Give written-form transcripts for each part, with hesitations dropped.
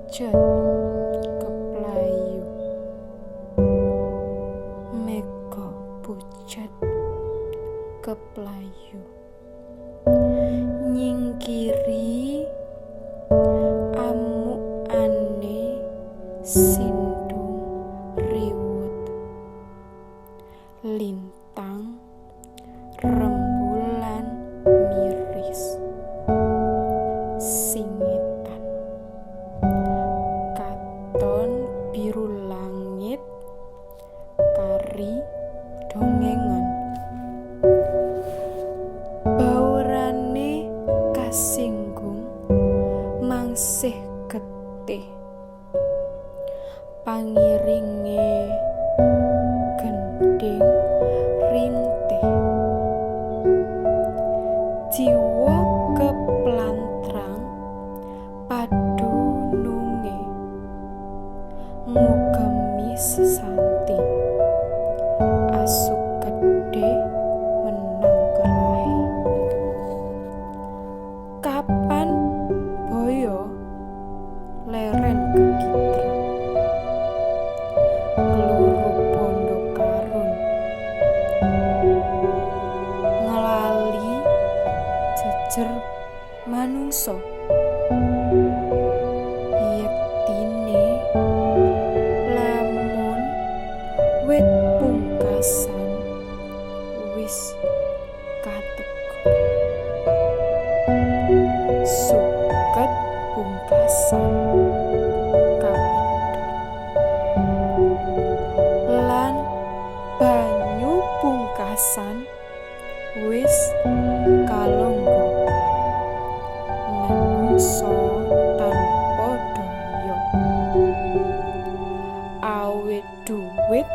pucet keplayu, mega pucet keplayu, nyingkiri amuk-ane sindung riwut, lintang rembulan miris, singitan katon biru langit kari dongengan, baurane kasinggung mangsih getih, pangiringe gending rintih, jiwa keplantrang padununge ngugemi sesanti, asuk gede menang kelahi. Kapan boyo leren kekitra, keluru bondo karun, ngelali jejer manungso, yektine lamun wit pungkasan wis kateko, suket pungkasan kapedhot, lan banyu pungkasan wis kalonggo, manungsa tanpa daya, awit duwit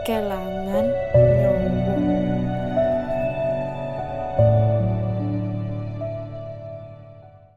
kelangan